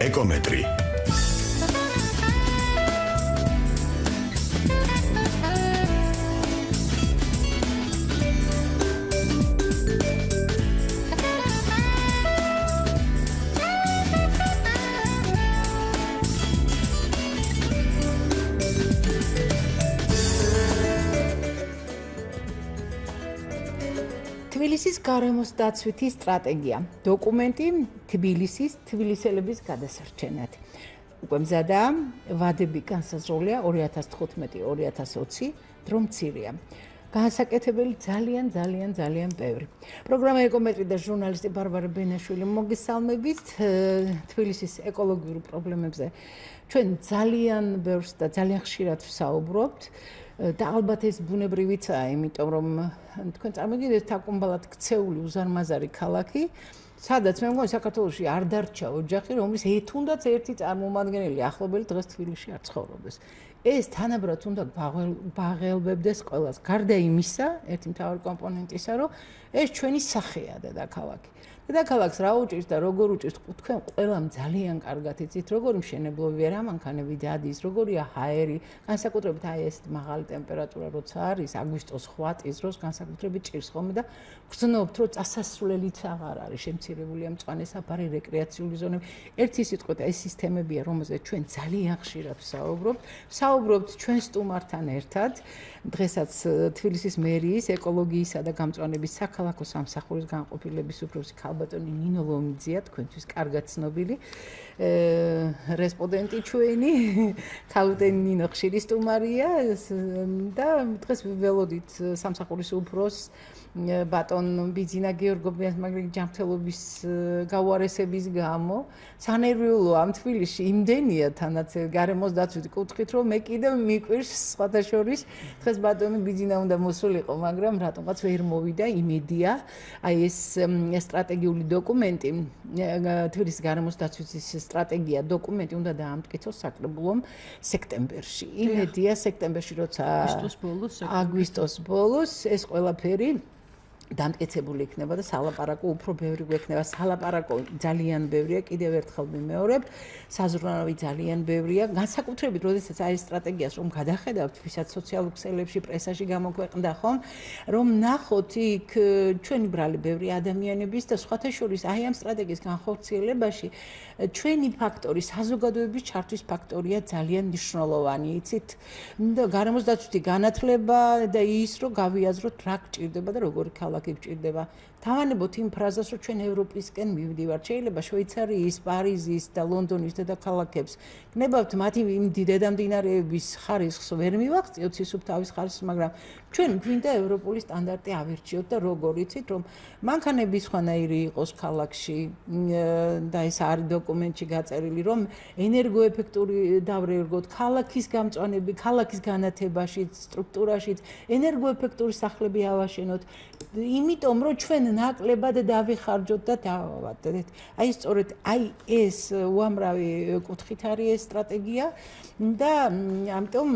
ეკომეტრი. თბილისის გარემოს დაცვითი სტრატეგია. დოკუმენტი თბილისელების გადასარჩენად. უკვე მზადაა, ვადები განსაზღვრულია 2015-2020 დრო მცირეა. განსაკეთებელი ძალიან ბევრი. პროგრამა ეკომეტრი და ჟურნალისტი ბარბარა ბენაშვილი მოგესალმებით. თბილისის ეკოლოგიურ პრობლემებზე ჩვენ ძალიან ბევრს და ძალიან ხშირად ვსაუბრობთ. და ალბათ ეს ბუნებრივიცაა, იმიტომ რომ თქვენ წარმოგიდგენთ აკუმბალად ქცეული უზარმაზარი ქალაქი, სადაც მე მგონი საქართველოში არ დარჩა ოჯახი, რომლის თუნდაც ერთი წარმომადგენელი ახლობელი დღეს თბილისში არ ცხოვრობს. ეს თანაბრად უნდა ბაღელბებდეს ყველას. გარდა იმისა, ერთი მთავარი კომპონენტისა, რომ ეს ჩვენი სახეა დედაქალაქი. დედაქალაქს რა უჭირს და როგორ უჭირს, თქვენ ყველამ ძალიან კარგად იცით, როგორი მშენებლობია, რა მანქანები დადის, როგორია ჰაერი, განსაკუთრებით აი ეს მაღალი ტემპერატურა როცა არის, აგვისტოს 8 წლის დროს განსაკუთრებით ჭირს ხოლმე და გრძნობთ, რომ წასასვლელიც აღარ არის, შემცირებულია მწვანე საფარი, რეკრეაციული ზონები. ერთი სიტყვით ეს სისტემებია, რომელზეც ჩვენ ძალიან ხშირად ვსაუბრობთ ჩვენ სტუმართან ერთად. დღესაც თბილისის მერიის ეკოლოგიისა და გამწვანების საქალაქო სამსახურის განყოფილების უფროსი ქალბატონი ნინო ლომიძეა, თქვენთვის კარგად ცნობილი რესპონდენტი ჩვენი, ქალბატონი ნინო ხშირი სტუმარია და დღეს ველოდით სამსახურის უფროს ბატონ ბიძინა გეორგობიანს, მაგრამ ჯანმრთელობის გაუარესების გამო სანერვიულო ამ თბილისში იმდენია თანაც გარემოს დაცვითი კუთხით, რომ მე კიდევ მიკვირს სხვათა შორის დღეს ბატონი ბიძინა უნდა მოსულიყო, მაგრამ რატომღაც ვერ მოვიდა იმედია. აი ეს სტრატეგიული დოკუმენტი, თბილისის გარემოს დაცვითის სტრატეგია დოკუმენტი უნდა დაამტკიცოს საკრებულომ სექტემბერში. იმედია სექტემბერში, როცა აგვისტოს ბოლოს ეს ყველაფერი დამტკიცებული იქნება და სალაპარაკო უფრო ბევრი გვექნება. სალაპარაკო ძალიან ბევრია, კიდევ ერთხელ ვიმეორებ, საზრუნავი ძალიან ბევრია. განსაკუთრებით, როდესაც აი სტრატეგიას რომ გადახედავთ, ვისაც სოციალურ ქსელებში, პრესაში გამოქვეყნდა ხომ, რომ ნახოთ იქ ჩვენი ბრალი ბევრი ადამიანების და სხვათა შორის აი ამ სტრატეგიის განხორციელებაში ჩვენი ფაქტორი, საზოგადოების ჩართვის ფაქტორია ძალიან მნიშვნელოვანი. იცით, გარემოს დაცვითი განათლება და ის რომ გავიაზროთ რა გჭირდება და როგორი ქალაქი გჭირდება. თავანებოთ იმ ფრაზას, რომ ჩვენ ევროპისკენ მივდივართ. შეიძლება შვეიცარიის, პარიზის და ლონდონის დედაქალაქებს გნებავთ მათი იმ დედამდინარეების ხარისხს ვერ მივაღწიოთ სისუფთავის ხარისხს, მაგრამ ჩვენ გვინდა ევროპული სტანდარტი ავირჩიოთ და როგორ იცით, რომ მანქანები სხვანაირი იყოს ქალაქში და ეს არის დოკუმენტში გაწერილი, რომ ენერგოეფექტური დავრეგოთ ქალაქის გამწვანები, ქალაქის განათებაში, სტრუქტურაში, ენერგოეფექტური სახლები ავაშენოთ. იმიტომ რომ ჩვენ ნაკლებად დავიხარჯოთ და დავავადეთ. აი სწორედ აი ეს უამრავი კუთხით არის ეს სტრატეგია და ამიტომ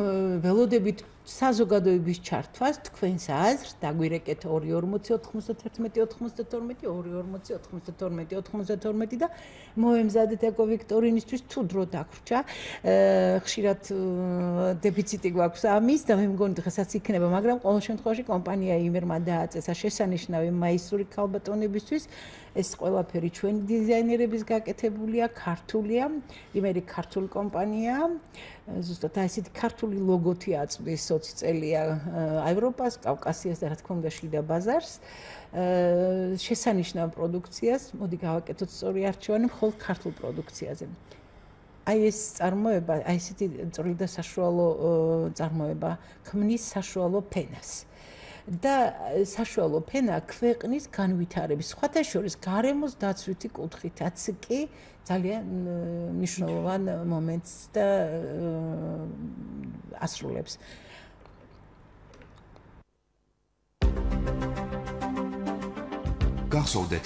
ველოდებით საზოგადოების ჩართვას თქვენს აზრს დაგვირეკეთ 240-92-92 და მოემზადეთ ეკოვიქტორინისთვის თუ დრო დაგვრჩა. ხშირად დეფიციტი გვაქვს ამის და მე მგონი დღესაც იქნება, მაგრამ ყოველ შემთხვევაში კომპანია იმერმა დააწესა შესანიშნავი მაისური ქალბატონებისთვის. ეს ყველაფერი ჩვენი დიზაინერების გაკეთებულია, ქართულია, იმერი ქართული კომპანიაა. ზუსტად ასეთი ქართული ლოგოთი აწვდის 20 წელია ევროპას, კავკასიას და რა თქმა უნდა შიდა ბაზარს. შესანიშნავ პროდუქციას, მოდი გავაკეთოთ სწორი არჩევანი მხოლოდ ქართულ პროდუქციაზე. აი ეს წარმოება, აი ესეთი წვრილი და საშუალო წარმოება ქმნის საშუალო ფენას. და საშუალო ფენა ქვეყნის განვითარების, სხვათა შორის გარემოს დაცვითი კუთხითაც კი ძალიან მნიშვნელოვან მომენტს და ასრულებს. გახსოვდეთ,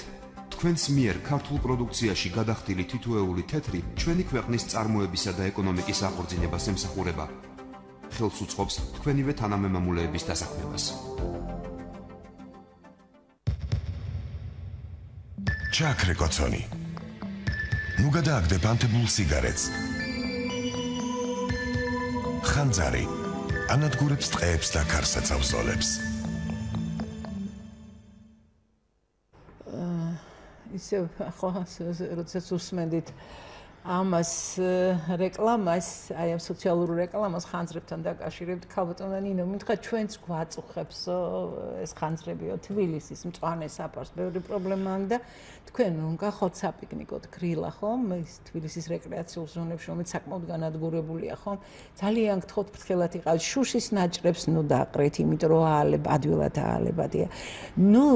თქვენს მიერ ქართულ პროდუქციაში გადახდილი თითოეული თეთრი ჩვენი ქვეყნის წარმოებისა და ეკონომიკის აღორძინებას ემსახურება. ხელს უწყობს თქვენივე თანამემამულეების დასაქმებას. ჩაქრე კოცონი. ნუ გადააგდებ ანთებულ სიგარეტს. ხანძარი ანადგურებს ტყეებს და გარსაცავსოლებს. ისე ხო როდესაც უსმენდით ამას რეკლამას, აი ამ სოციალურ რეკლამას ხანძრებთან დაკავშირებით, ქალბატონო ნინო, მითხრა ჩვენც გვაწუხებს ეს ხანძრებიო თბილისის მწვანე საფარს, ბევრი პრობლემაა და თქვენ უნდა ხოთ საპიკნიკოდ გრილა ხომ, ის თბილისის რეკრეაციულ ზონებში, რომელიც საკმაოდ განადგურებულია ხომ? ძალიან გთხოვთ ფრთხილად იყავით, შუშის ნაჭრებს ნუ დაყრეთ, იმიტომ რომ ადვილად აალებადია. ნუ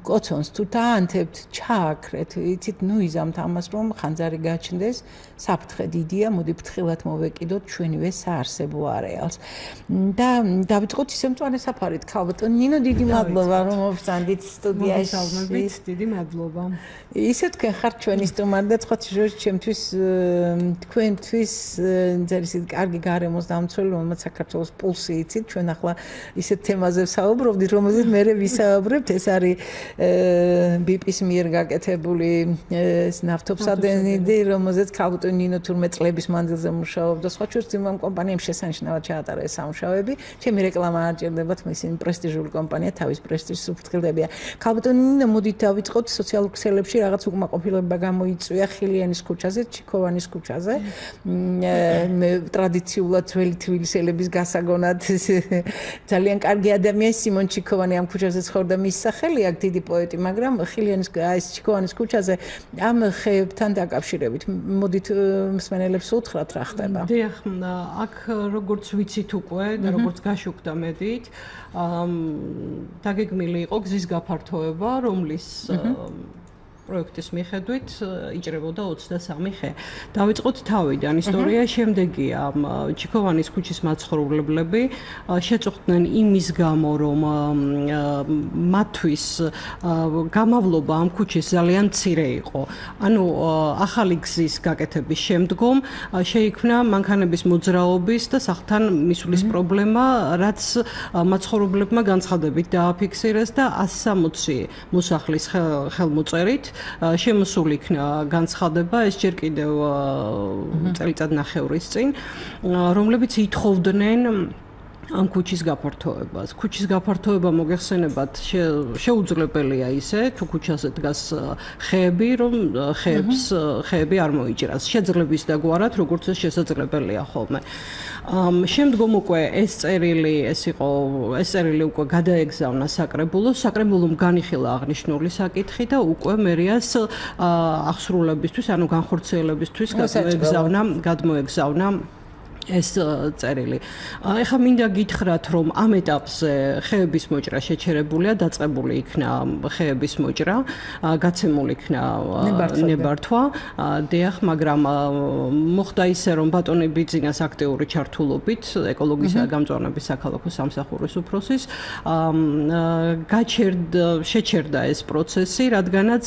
კოცონს თუ დაანთებთ, ჩააქრეთ, იცით, ნუ იზამთ ამას რომ ხანძარი გაჩნდეს, საფრთხე დიდია, მოდი ფრთხილად მოვეკიდოთ ჩვენივე საარსებო არეალს. და დავიწყოთ ისე მწვანე საფარით, ქალბატონო ნინო, დიდი მადლობა რომ მოვწანდით სტუდიაში. დიდი მადლობა. ისე თქვენ ხართ ჩვენი სტუმარი და სხვა ჩემთვის თქვენთვის ძალიან კარგი გარემოს დამცველი, რომელსაც საქართველოს პულსი იცით, ჩვენ ახლა ისეთ თემაზე ვსაუბრობდით, რომელზეც მე ვისაუბრებთ, ეს არის BP-ის მიერ გაკეთებული ნავთობსადენიდი, რომელზეც ქალბატონი ნინო თურმე წლების მანძილზე მუშაობდა, სხვა იმ კომპანიამ შესანიშნავად ჩაატარა ეს სამუშაოები. ჩემი რეკლამა არ ჭირდებათ, ისინი პრესტიჟული კომპანია, თავის პრესტიჟს უფრთხილდებია. ქალბატონი ნინო, მოდით დავიწყოთ სოციალურ ქსელებში რაღაც უკმაყოფილება გამოიწვია ხილიანის ქუჩაზე, ჩიქოვანის ქუჩაზე. მე ტრადიციულად ძველი თბილისელების გასაგონად ძალიან კარგი ადამიანი სიმონ ჩიქოვანი ამ ქუჩაზე ცხოვრდა, მის სახელი აქვს დიდი პოეტი, მაგრამ ხილიანის ეს ჩიქოვანის ქუჩაზე ამ ხეებთან დაკავშირებით მოდით მსმენელებს უთხრათ რა ხდება. დიახ, აქ როგორც ვიცით უკვე და როგორც გაშუქდა მედით, დაგეგმილი იყო გზის გაფართოება, რომლის პროექტის მიხედვით იჭრებოდა 23 ხე. დავიწყოთ თავიდან. ისტორია შემდეგია. ჩიქოვანის ქუჩის მაცხოვრებლები შეწუხდნენ იმის გამო, რომ მათთვის გამავლობა ამ ქუჩის ძალიან მცირე იყო. ანუ ახალი გზის გაკეთების შემდგომ შეიქმნა მანქანების მოძრაობის და სახლთან მისვლის პრობლემა, რაც მაცხოვრებლებმა განცხადებით დააფიქსირეს და 160 მოსახლის ხელმოწერით შემოსული იქნა განცხადება, ეს ჯერ კიდევ წელიწად ნახევრის წინ, რომლებიც ითხოვდნენ ამ ქუჩის გაფართოებას. ქუჩის გაფართოება მოგეხსენებათ შეუძლებელია ისე, თუ ქუჩაზე დგას ხეები, რომ ხეები არ მოიჭრას. შეძლების დაგვარად, როგორც ეს შესაძლებელია ხოლმე. შემდგომ უკვე ეს წერილი უკვე გადაეგზავნა საკრებულოს. საკრებულომ განიხილა აღნიშნული საკითხი და უკვე მერიას აღსრულებისთვის, ანუ განხორციელებისთვის გადმოეგზავნა ეს წერილი. ეხლა მინდა გითხრათ, რომ ამ ეტაპზე ხეების მოჭრა შეჩერებულია, დაწყებული იქნა ხეების მოჭრა, გაცემული იქნა ნებართვა. დიახ, მაგრამ მოხდა ისე, რომ ბატონი ბიძინას აქტიური ჩართულობით ეკოლოგისა და გამწვანების საქალაქო სამსახურის უფროსის შეჩერდა ეს პროცესი, რადგანაც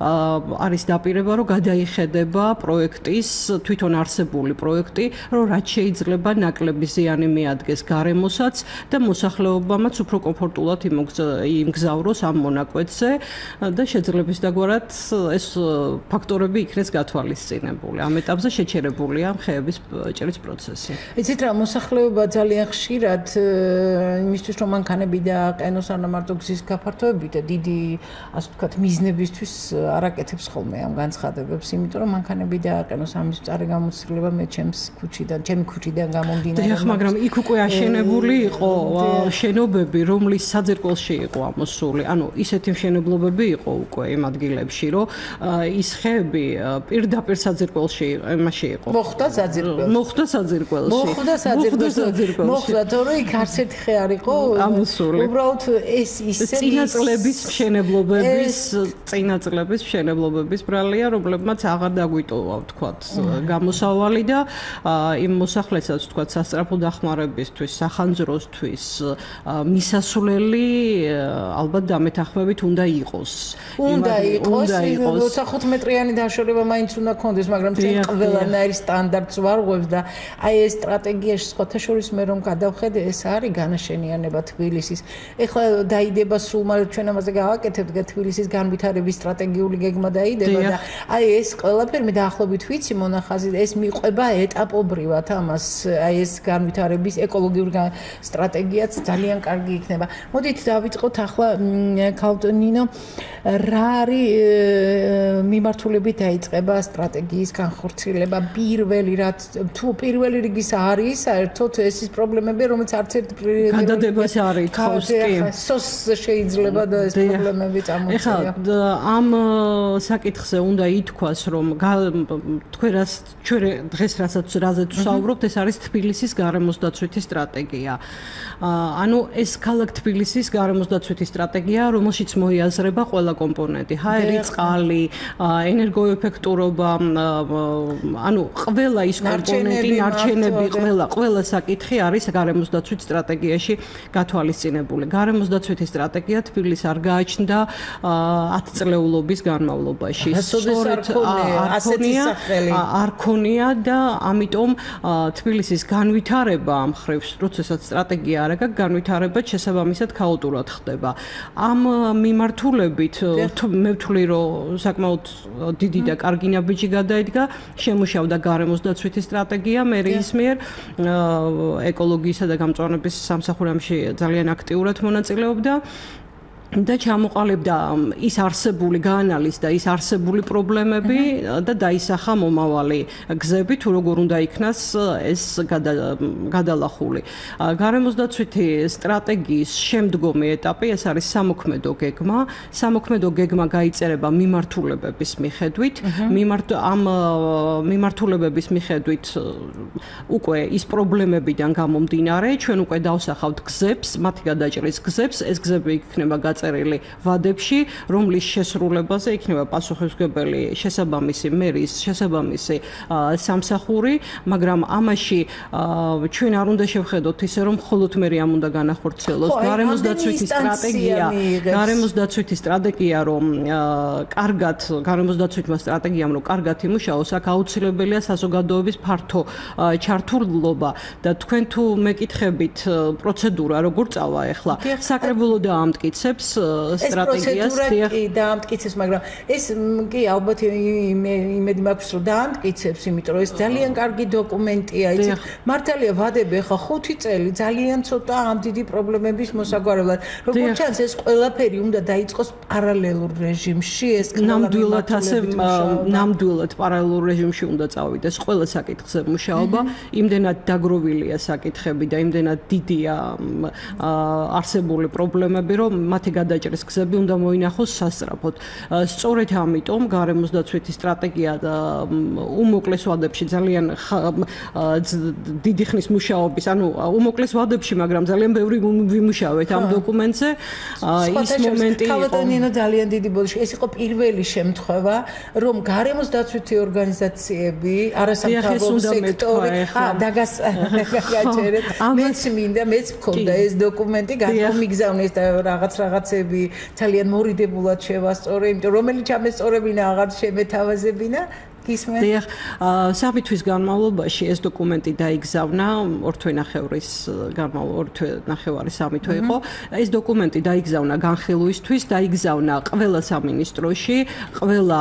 არის დაპირება, რომ გადაიხედება პროექტის თვითონ არსებული პროექტი, რომ რაც შეიძლება ნაკლები ზიანი მიადგეს გარემოსაც და მოსახლეობამაც უფრო კომფორტულად იმგზავროს ამ მონაკვეთზე და შეძლების დაგვარად ეს ფაქტორები იქნეს გათვალისწინებული. ამ ეტაპზე შეჩერებულია ხეების ჭრის პროცესი. იცით რა, მოსახლეობა ძალიან ხშირად იმისთვის რომ მანქანები დააყენოს არა მარტო გზის გაფართოებით და დიდი, ასე ვთქვათ, მიზნებისთვის არ აკეთებს ხოლმე ამ განცხადებებს, იმიტომ რომ მანქანები დააყენოს ამის წარე გამოცდილება მე ჩემი ქუჩიდან გამომდინარე. დიახ, მაგრამ იქ უკვე აშენებული იყო შენობები, რომლის საძირკველში იყო ამოსული. ანუ ისეთი მშენებლობები იყო უკვე იმ ადგილებში, რომ ის ხეები პირდაპირ საძირკველში იმაში იყო. მოხდა საძირკველში. მოხდა საძირკველში. მოხდა, თორე იქ არც ერთი ხე არ იყო ამოსული. უბრალოდ ეს ისე წინაწლების მშენებლობების ბრალია, რომლებმაც აღარ დაგვიტოვა, ვთქვათ, გამოსავალი და იმ მოსახლესაც თქვა სასწრაფო დახმარებისთვის, სახანძროსთვის მისასვლელი ალბათ დამეთანხმებით უნდა იყოს. უნდა იყოს, როცა 5 მეტრიანი დაშორება მაინც უნდა კონდეს, მაგრამ ჩვენ ყველანაირ სტანდარტს ვარღვევს და აი ეს სტრატეგიაში სხვათა შორის მე რომ გადავხედე, ეს არის განაშენიანება თბილისის. ეხლა დაიდება სულ მალე ჩვენ ამაზე გავაკეთებთ თბილისის განვითარების სტრატეგიული გეგმა დაიდება და აი ეს ყველაფერი მე დაახლოებით ვიცი მონახაზი ეს მიყვება ეტაპობრივად ამას აი ეს განვითარების ეკოლოგიური სტრატეგიაც ძალიან კარგი იქნება. მოდით დავიწყოთ ახლა ქალტონინო რა არის მიმართულებით დაიწყება სტრატეგიის განხორციელება პირველი რაც თუ პირველი რიგის არის საერთოდ ეს ის პრობლემები რომელიც არც ერთ გადადებას არ ითხოვს კი სოს შეიძლება და ეს პრობლემები წამოწია. ეხლა ამ საკითხზე უნდა ითქვას რომ თქვენ დღეს რასაც ვსაუბრობთ ეს არის თბილისის გარემოსდაცვითი სტრატეგია. ანუ ეს ქალაქ თბილისის გარემოსდაცვითი სტრატეგია რომელშიც მოიაზრება ყველა კომპონენტი ჰაერი წყალი ენერგოეფექტურობა ანუ ყველა ის კომპონენტი ნარჩენები ყველა საკითხი არის გარემოსდაცვით სტრატეგიაში გათვალისწინებული. გარემოსდაცვითი სტრატეგია თბილისს არ გააჩნდა 10 წლეულობის განმავლობაში. არ ქონია და ამიტომ თბილისის განვითარება ამ ხრივ, როდესაც სტრატეგია არ აქვს, განვითარება შესაბამისად ქაოტურად ხდება. ამ მიმართულებით მე ვთვლი, რომ საკმაოდ დიდი და კარგი ნაბიჯი გადაიდგა, შემუშავდა გარემოსდაცვითი სტრატეგია მერიის მიერ, ეკოლოგიისა და გამწვანების სამსახურებში ძალიან აქტიურად მონაწილეობდა. და ჩამოყალიბდა ის არსებული გაანალიზდა ის არსებული პრობლემები და დაისახა მომავალი გზები თუ როგორ უნდა იქნას ეს გადალახული. გარემოსდაცვითი სტრატეგიის შემდგომი ეტაპი ეს არის სამოქმედო გეგმა. სამოქმედო გეგმა გაიწერება მიმართულებების მიხედვით. ამ მიმართულებების მიხედვით უკვე ის პრობლემებიდან გამომდინარე ჩვენ უკვე დავსახავთ გზებს, მათი გადაჭრის გზებს, ეს გზები იქნება წერილი ვადებში, რომლის შესრულებაზე იქნება პასუხისმგებელი შესაბამისი მერის, შესაბამისი სამსახური, მაგრამ ამაში ჩვენ არ უნდა შევხედოთ ისე, რომ მხოლოდ მერი ამ უნდა განახორციელოს. გარემოსდაცვითი სტრატეგია, რომ გარემოსდაცვითმა სტრატეგიამ რომ კარგად იმუშაოს, აქ აუცილებელია საზოგადოების ფართო ჩართულობა და თქვენ თუ მეკითხებით პროცედურა როგორ წავა ახლა, საკრებულო დაამტკიცებს სტრატეგიას კი დაამტკიცებს, მაგრამ ეს კი ალბათ იმედი მაქვს რომ დაამტკიცებს, იმიტომ რომ ეს ძალიან კარგი დოკუმენტია, იცით, მართალია ვადები ხა 5 წელი ძალიან ცოტა ამ დიდი პრობლემების მოსაგვარებლად. როგორც ჩანს ეს ყველაფერი უნდა დაიწყოს პარალელურ რეჟიმში, ეს ნამდვილად პარალელურ რეჟიმში უნდა წავიდეს ყველა საკითხზე მუშაობა, იმდენად დაგროვილია საკითხები და იმდენად დიდია არსებული პრობლემები, რომ მათი გადაჭრის გზები უნდა მოინახოს სასწრაფოდ. სწორედ ამიტომ გარემოსდაცვითი სტრატეგია უმოკლეს ვადებში ძალიან დიდი ხნის მუშაობის, ანუ უმოკლეს ვადებში, მაგრამ ძალიან ბევრი ვიმუშავეთ ამ დოკუმენტზე. ის მომენტი იყო. ქალატონინო ძალიან დიდი ბოდიში. ეს იყო პირველი შემთხვევა, რომ გარემოსდაცვითი ორგანიზაციები, არასამთავრობო სექტორი, დაგაჩერეთ. მეც მინდა, მეც მქონდა ეს დოკუმენტი, გამიგზავნეს და რაღაცები ძალიან მორიდებულად შევასწორე, იმიტომ რომელიც ამესწორებინა აღარ შემეთავაზებინა. დიახ, 3 თვის განმავლობაში ეს დოკუმენტი დაიგზავნა, ორთვე ნახევარი 3 თვე იყო. ეს დოკუმენტი დაიგზავნა განხილვისთვის, დაიგზავნა ყველა სამინისტროში, ყველა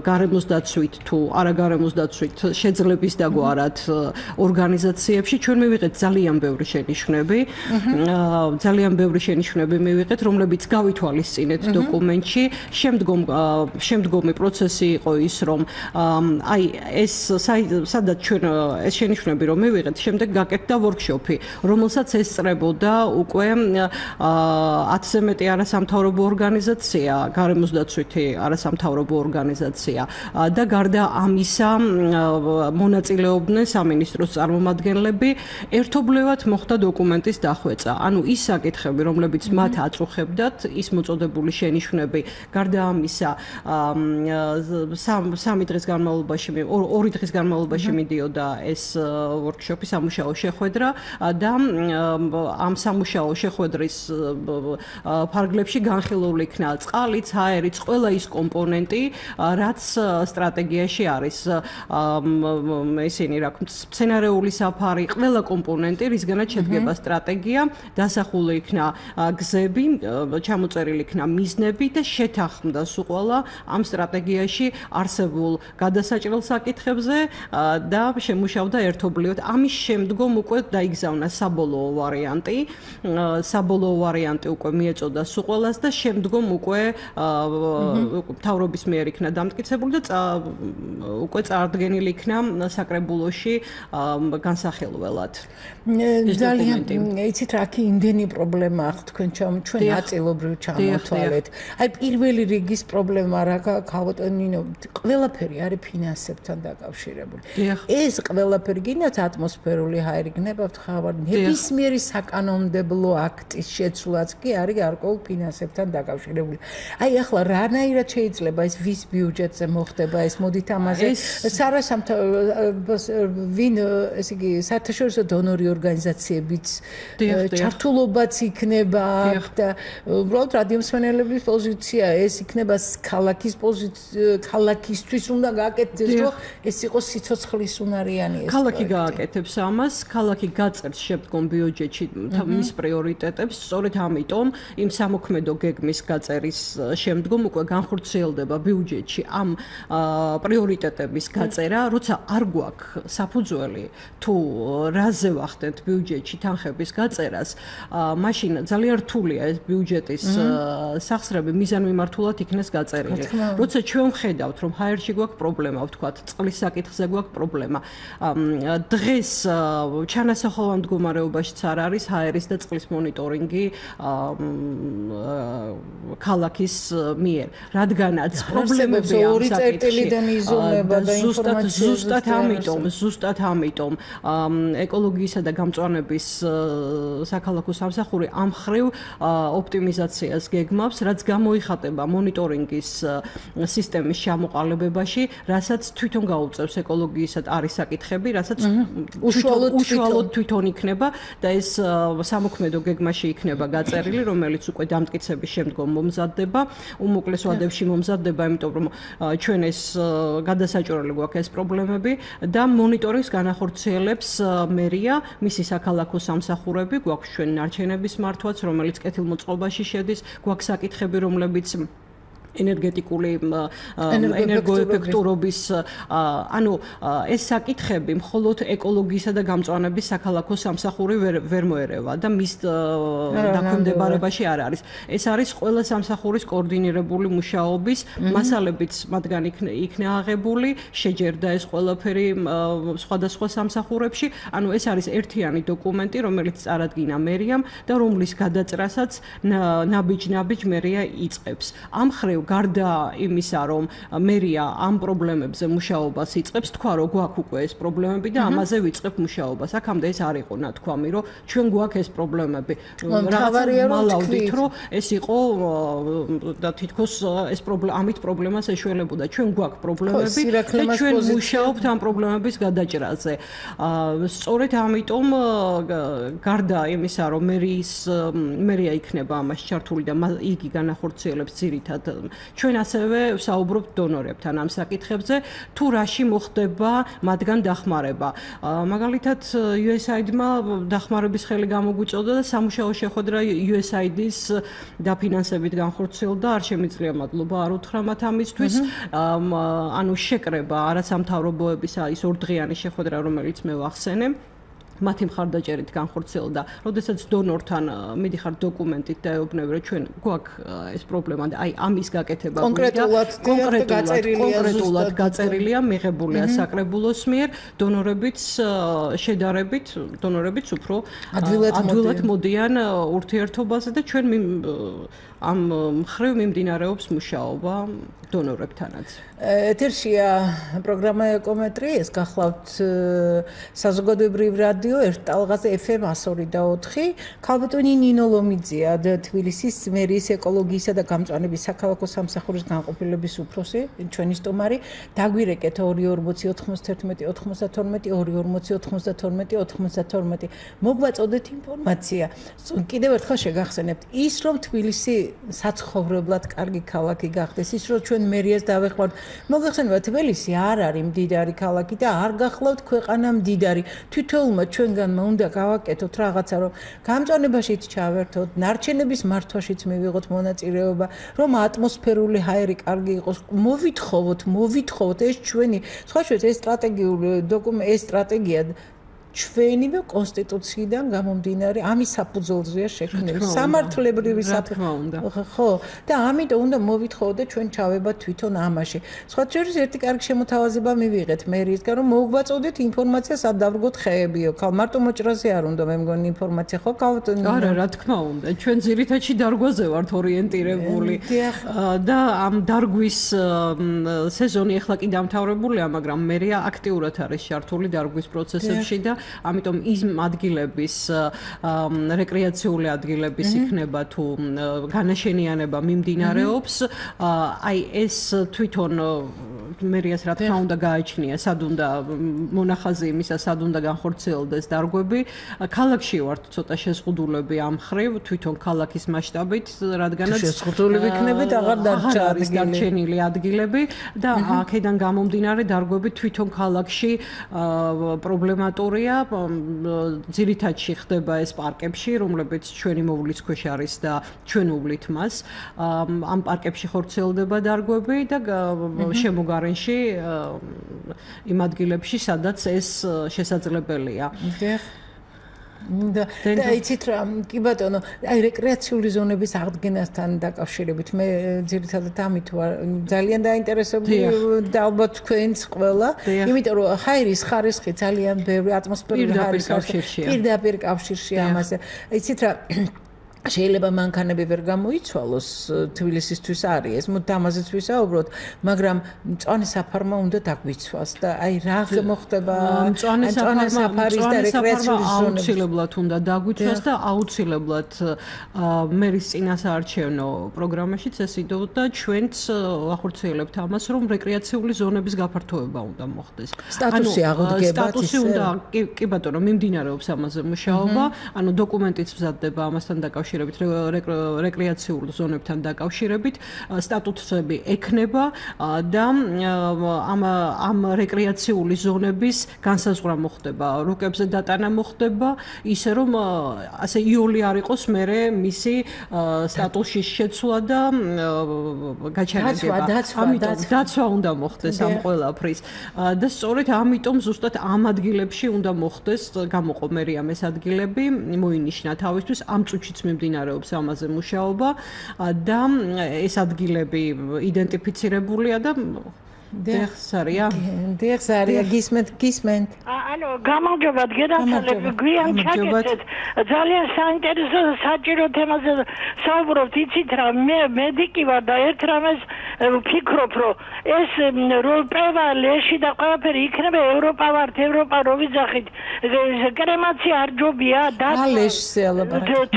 გარემოსდაცვით თუ არაგარემოსდაცვით შეძლების დაგვარად ორგანიზაციებში. ჩვენ მივიღეთ ძალიან ბევრი შენიშვნები მივიღეთ, რომლებიც გავითვალისწინეთ დოკუმენტში. შემდგომი პროცესი იყო ის, რომ აი ეს სადაც ჩვენ ეს შენიშვნები რომ მივიღეთ, შემდეგ გაკეთდა ვორქშოპი, რომელსაც ესწრებოდა უკვე 10-ზე მეტი არასამთავრობო ორგანიზაცია, გარემოსდაცვითი არასამთავრობო ორგანიზაცია და გარდა ამისა მონაწილეობდნენ სამინისტროს წარმომადგენლები, ერთობლივად მოხდა დოკუმენტის დახვეწა. ანუ ის საკითხები, რომლებიც მათ აწუხებდათ, ის მოწოდებული შენიშვნები, გარდა ამისა დღის განმავლობაში 2 დღის განმავლობაში მიდიოდა ეს workshop-ი სამუშაო შეხვედრა და ამ სამუშაო შეხვედრის ფარგლებში განხილული იქნა წყალიც, აერიც, ყველა ის კომპონენტი, რაც სტრატეგიაში არის. ესენი რა ქვია, სცენარეული საფარი, ყველა კომპონენტი, რისგანაც შედგება სტრატეგია, დასახული იქნა გზები, ჩამოწერილი იქნა მიზნები და შეთანხმდა სულ ამ სტრატეგიაში არსებულ გადასაჭრელ საკითხებზე და შემუშავდა ერთობლივად. ამის შემდგომ უკვე დაიგზავნა საბოლოო ვარიანტი. საბოლოო ვარიანტი უკვე მიეწოდა სულ და შემდგომ უკვე მთავრობის მიერ იქნა დამტკიცებული და უკვე წარდგენილი იქნა საკრებულოში განსახილველად. ძალიან იცით რა კი იმდენი პრობლემა აქვს თქვენ ნაწილობრივ ჩამოთვალეთ. აი პირველი რიგის პრობლემა რა ქალბატონინო, ყველაფერი არის ფინანსებთან დაკავშირებული. ეს ყველაფერი გინდათ ატმოსფერული ჰაერი გნებავთ ხავარ, ნებისმიერი საკანონმდებლო აქტის შეცვლაც კი არის გარკვეულ ფინანსებთან დაკავშირებული. აი ახლა რანაირად შეიძლება ეს ვის ბიუჯეტზე მოხდება ეს მოდით ამაზე ვინ ესე იგი საერთაშორისო დონორი ორგანიზაციებიც ჩართულობაც იქნება და უბრალოდ რადიომსმენელების პოზიცია ეს იქნება ქალაქის ქალაქისთვის უნდა გააკეთდეს რომ ეს იყოს სიცოცხლის უნარიანი ეს ქალაქი გააკეთებს ამას, ქალაქი გაწერს შემდგომ ბიუჯეტში მის პრიორიტეტებს, სწორედ ამიტომ იმ სამოქმედო გეგმის გაწერის შემდგომ უკვე განხორციელდება ბიუჯეტში ამ პრიორიტეტების გაწერა, როცა არ გვაქვს საფუძველი თუ რაზე ვახდენთ ბიუჯეტში თანხების გაწერას, მაშინ ძალიან რთულია ეს ბიუჯეტის სახსრები მიზანმიმართულად იქნეს გაწერილი. როცა ჩვენ ვხედავთ, რომ ჰაერში გვაქვს პრობლემა, ვთქვათ, წყლის საკითხზე გვაქვს პრობლემა. დღეს ჩანასახოვან მდგომარეობაშიც არ არის ჰაერის და წყლის მონიტორინგი ქალაქის მიერ, რადგანაც პრობლემები ამ საკითხიდან იზოლება და ინფორმაცია ზუსტად ამიტომ ეკოლოგიისა და გამწვანების საქალაქო სამსახური ამ ხრივ ოპტიმიზაციას გეგმავს, რაც გამოიხატება მონიტორინგის სისტემის ჩამოყალიბებაში, რასაც თვითონ გაუწევს ეკოლოგიისა არის საკითხები, რასაც უშუალოდ თვითონ იქნება და ეს სამოქმედო გეგმაში იქნება გაწერილი, რომელიც უკვე დამტკიცების შემდგომ მომზადდება, უმოკლეს ვადებში მომზადდება, იმიტომ რომ ჩვენ ეს გადასაჭრელი გვაქვს ეს პრობლემები და მონიტორინგს განახორციელებს მერია, მისი საქალაქო სამსახურები, გვაქვს ჩვენ ნარჩენების მართვაც, რომელიც კეთილმოწყობაში შედის, გვაქვს საკითხები, რომლებიც ენერგეტიკული ენერგოეფექტურობის ანუ ეს საკითხები მხოლოდ ეკოლოგიისა და გამწვანების საქალაქო სამსახური ვერ მოერევა და მის დაქვემდებარებაში არ არის. ეს არის ყველა სამსახურის კოორდინირებული მუშაობის მასალებიც მათგან იქნა აღებული, შეჯერდა ეს ყველაფერი სხვადასხვა სამსახურებში. ანუ ეს არის ერთიანი დოკუმენტი, რომელიც წარადგინა მერიამ და რომლის გადაჭრასაც ნაბიჯ მერია იწყებს. ამ ხრივ გარდა იმისა, რომ მერია ამ პრობლემებზე მუშაობას იწყებს, თქვა რომ გვაქვს უკვე ეს პრობლემები და ამაზე ვიწყებ მუშაობას. აქამდე ეს არ იყო ნათქვამი, რომ ჩვენ გვაქვს ეს პრობლემები. მალავდით, რომ ეს იყო და თითქოს ეს ამით პრობლემას ეშველებოდა. ჩვენ გვაქვს პრობლემები და ჩვენ მუშაობთ ამ პრობლემების გადაჭრაზე. სწორედ ამიტომ გარდა იმისა, რომ მერია იქნება ამას ჩართული და იგი განახორციელებს ძირითად ჩვენ ასევე ვსაუბრობთ დონორებთან ამ საკითხებზე, თუ რაში მოხდება მათგან დახმარება. მაგალითად, USAID-მა დახმარების ხელი გამოგვიწოდა და სამუშაო შეხვედრა USAID-ის დაფინანსებით განხორციელდა, არ შემიძლია მადლობა არ უთხრა მათ ამისთვის. ანუ შეკრება არასამთავრობოების ის ორდღიანი შეხვედრა, რომელიც მე ვახსენე. მათი მხარდაჭერით განხორციელდა, როდესაც დონორთან მიდიხარ დოკუმენტით დაეუბნები, რომ ჩვენ გვაქვს ეს პრობლემა და აი ამის გაკეთება კონკრეტულად გაწერილია, მიღებულია საკრებულოს მიერ, დონორებიც უფრო ადვილად მოდიან ურთიერთობაზე და ჩვენ ამ მხრივ მიმდინარეობს მუშაობა დონორებთანაც. ეთერშია პროგრამა ეკომეტრი, ეს გახლავთ საზოგადოებრივ რადიო რადიო ერთ ტალღაზე FM 102.4 ქალბატონი ნინო ლომიძეა თბილისის მერიის ეკოლოგიისა და გამწვანების საქალაქო სამსახურის განყოფილების უფროსი ჩვენი სტუმარი დაგვირეკეთ 2409192 მოგვაწოდეთ ინფორმაცია კიდევ ერთხელ შეგახსენებთ ის რომ თბილისი საცხოვრებლად კარგი ქალაქი გახდეს ის რომ ჩვენ მერიას დავეხმაროთ მოგახსენებათ თბილისი არ არის მდიდარი ქალაქი და არ გახლავთ ქვეყანა მდიდარი თვითონმა ჩვენგანმა უნდა გავაკეთოთ რაღაცა რომ გამწვანებაშიც ჩავერთოთ ნარჩენების მართვაშიც მივიღოთ მონაწილეობა რომ ატმოსფერული ჰაერი კარგი იყოს მოვითხოვოთ ეს ჩვენი სხვა ეს სტრატეგიული დოკუმენტი ეს სტრატეგია ჩვენივე კონსტიტუციიდან გამომდინარე ამის საფუძველზეა შექმნილი სამართლებრივი ხო და ამიტომ უნდა მოვითხოვოთ და ჩვენ ჩავებათ თვითონ ამაში სხვა შორის ერთი კარგი შემოთავაზება მივიღეთ მერიისგან რომ მოგვაწოდეთ ინფორმაცია სად დავდგოთ ხეებიო ხალ მარტო მოჭრაზე არ უნდა მე მგონი ინფორმაცია ხო არა რა თქმა უნდა ჩვენ ძირითადში დარგვაზე ვართ ორიენტირებული და ამ დარგვის სეზონი ახლა კი დამთავრებულია მაგრამ მერია აქტიურად არის ჩართული დარგვის პროცესებში და ამიტომ ის ადგილების რეკრეაციული ადგილების იქნება თუ განაშენიანება მიმდინარეობს აი ეს თვითონ მერიას რა თქმა უნდა გააჩნია სად უნდა მონახაზი იმისა სად უნდა განხორციელდეს დარგვები ქალაქში ვართ ცოტა შეზღუდულები ამ ხრივ თვითონ ქალაქის მასშტაბით რადგანაც შეზღუდულები იქნებით აღარ დარჩენილი ადგილები და აქედან გამომდინარე დარგვები თვითონ ქალაქში პრობლემატურია ძირითადში ხდება ეს პარკებში, რომლებიც ჩვენი მოვლის ქვეშ არის და ჩვენ უვლით მას. ამ პარკებში ხორციელდება დარგვები და შემოგარენში იმ ადგილებში, სადაც ეს შესაძლებელია. და იცით რა კი ბატონო აი რეკრეაციული ზონების აღდგენასთან დაკავშირებით მე ძირითადად ამით ვარ ძალიან დაინტერესებული და ალბათ თქვენც ყველა იმიტომ რომ ჰაერის ხარისხი ძალიან ბევრი ატმოსფერული ჰაერის პირდაპირ კავშირშია ამაზე იცით რა შეიძლება მანქანები ვერ გამოიცვალოს თბილისისთვის არის ეს მოდ ამაზეც ვისაუბროთ მაგრამ მწვანე საფარმა უნდა დაგვიცვას და აი რა მოხდება მწვანე საფარის და რეკრეაციული ზონები აუცილებლად უნდა დაგვიცვას და აუცილებლად მერის წინასაარჩევნო პროგრამაშიც ეს იდეა და ჩვენც ახორციელებთ ამას რომ რეკრეაციული ზონების გაფართოება უნდა მოხდეს სტატუსი აღდგება სტატუსი უნდა კი ბატონო მიმდინარეობს ამაზე მუშაობა ანუ დოკუმენტიც მზადდება ამასთან დაკავშირებით რეკრეაციულ ზონებთან დაკავშირებით სტატუსები ექნება და ამ რეკრეაციული ზონების განსაზღვრა მოხდება რუკებზე დატანა მოხდება ისე რომ ასე იოლი არ იყოს მერე მისი სტატუსის შეცვლა და გაჩერება ამიტომ დაცვა უნდა მოხდეს ამ ყველაფრის და სწორედ ამიტომ ზუსტად ამ ადგილებში უნდა მოხდეს გამოყო მერიამ ეს ადგილები მოინიშნა თავისთვის ამ წუთშიც მიმდინარეობს ამაზე მუშაობა და ეს ადგილები იდენტიფიცირებულია და დეხსარია გისმენთ ანუ გამარჯობათ გენაცვალები გვიან ჩაკეთეთ ძალიან საინტერესო საჭირო თემაზე საუბრობთ იცით რა მე მედიკი ვარ და ერთ რამეს ვფიქრობ რომ ეს როლპევალეში და ყველაფერი იქნება ევროპა ვართ ევროპა რო ვიძახით კრემაცია არ ჯობია და ალეშზე ალბათ